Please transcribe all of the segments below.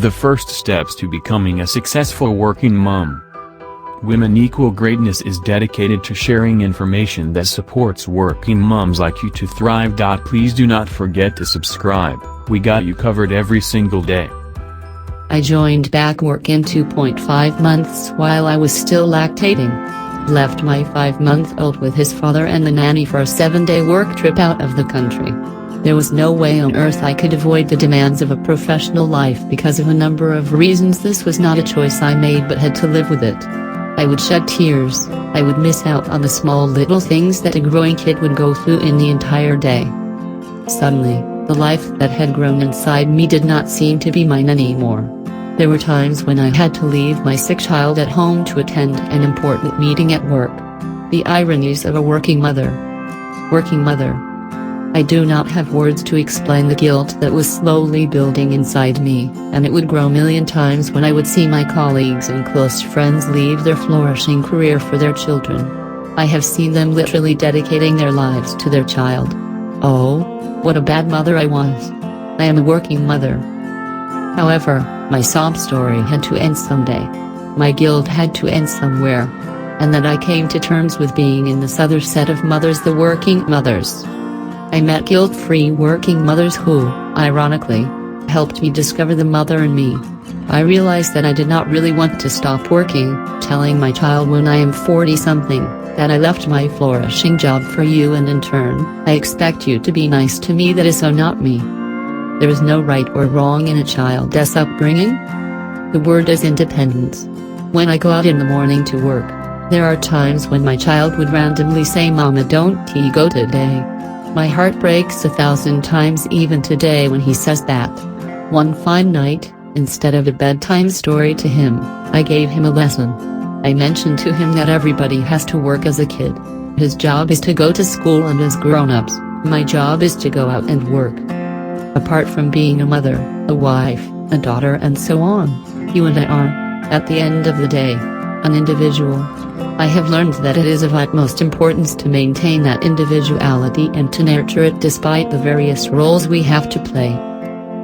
The first steps to becoming a successful working mom. Women Equal Greatness is dedicated to sharing information that supports working moms like you to thrive. Please do not forget to subscribe, we got you covered every single day. I joined back work in 2.5 months while I was still lactating. Left my 5-month-old with his father and the nanny for a 7-day work trip out of the country. There was no way on earth I could avoid the demands of a professional life because of a number of reasons. This was not a choice I made but had to live with it. I would shed tears, I would miss out on the small little things that a growing kid would go through in the entire day. Suddenly, the life that had grown inside me did not seem to be mine anymore. There were times when I had to leave my sick child at home to attend an important meeting at work. The ironies of a working mother. I do not have words to explain the guilt that was slowly building inside me, and it would grow a million times when I would see my colleagues and close friends leave their flourishing career for their children. I have seen them literally dedicating their lives to their child. Oh, what a bad mother I was. I am a working mother. However, my sob story had to end someday. My guilt had to end somewhere. And then I came to terms with being in this other set of mothers, the working mothers. I met guilt-free working mothers who, ironically, helped me discover the mother in me. I realized that I did not really want to stop working, telling my child when I am 40-something, that I left my flourishing job for you and in turn, I expect you to be nice to me. That is so not me. There is no right or wrong in a child's upbringing. The word is independence. When I go out in the morning to work, there are times when my child would randomly say, "Mama, don't you go today?" My heart breaks 1,000 times even today when he says that. One fine night, instead of a bedtime story to him, I gave him a lesson. I mentioned to him that everybody has to work as a kid. His job is to go to school, and as grown-ups, my job is to go out and work. Apart from being a mother, a wife, a daughter and so on, you and I are, at the end of the day, an individual. I have learned that it is of utmost importance to maintain that individuality and to nurture it despite the various roles we have to play.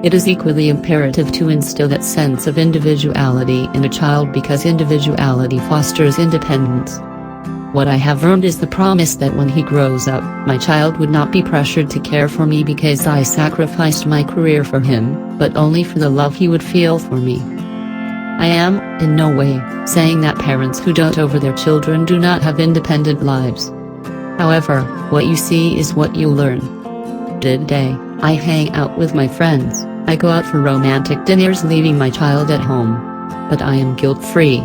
It is equally imperative to instill that sense of individuality in a child because individuality fosters independence. What I have earned is the promise that when he grows up, my child would not be pressured to care for me because I sacrificed my career for him, but only for the love he would feel for me. I am, in no way, saying that parents who dote over their children do not have independent lives. However, what you see is what you learn. Today, I hang out with my friends, I go out for romantic dinners leaving my child at home. But I am guilt-free.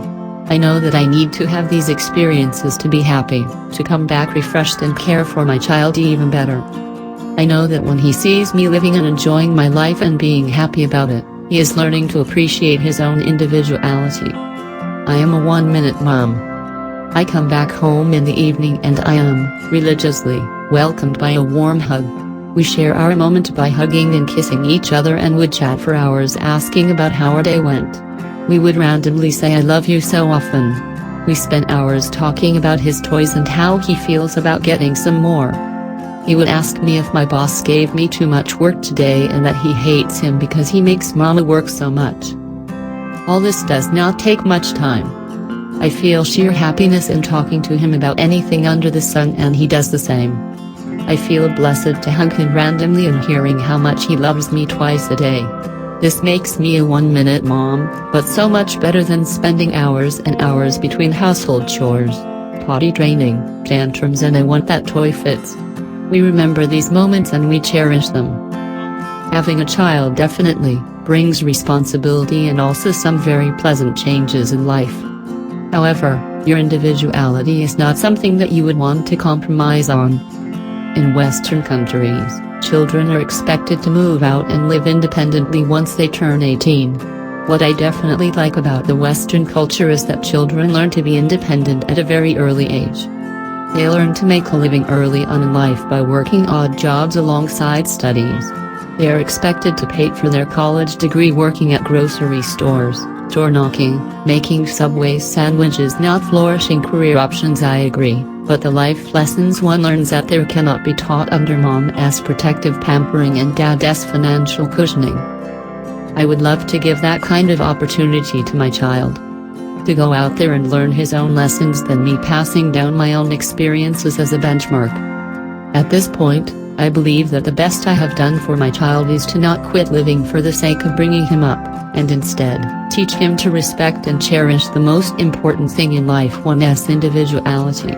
I know that I need to have these experiences to be happy, to come back refreshed and care for my child even better. I know that when he sees me living and enjoying my life and being happy about it, he is learning to appreciate his own individuality. I am a 1-minute mom. I come back home in the evening and I am, religiously, welcomed by a warm hug. We share our moment by hugging and kissing each other and would chat for hours asking about how our day went. We would randomly say "I love you" so often. We spent hours talking about his toys and how he feels about getting some more. He would ask me if my boss gave me too much work today and that he hates him because he makes mama work so much. All this does not take much time. I feel sheer happiness in talking to him about anything under the sun, and he does the same. I feel blessed to hug him randomly and hearing how much he loves me twice a day. This makes me a 1-minute mom, but so much better than spending hours and hours between household chores, potty training, tantrums and "I want that toy" fits. We remember these moments and we cherish them. Having a child definitely brings responsibility and also some very pleasant changes in life. However, your individuality is not something that you would want to compromise on. In Western countries, children are expected to move out and live independently once they turn 18. What I definitely like about the Western culture is that children learn to be independent at a very early age. They learn to make a living early on in life by working odd jobs alongside studies. They are expected to pay for their college degree working at grocery stores, door knocking, making Subway sandwiches. Not flourishing career options, I agree, but the life lessons one learns that there cannot be taught under mom's protective pampering and dad's financial cushioning. I would love to give that kind of opportunity to my child. To go out there and learn his own lessons than me passing down my own experiences as a benchmark. At this point, I believe that the best I have done for my child is to not quit living for the sake of bringing him up, and instead, teach him to respect and cherish the most important thing in life, one's individuality.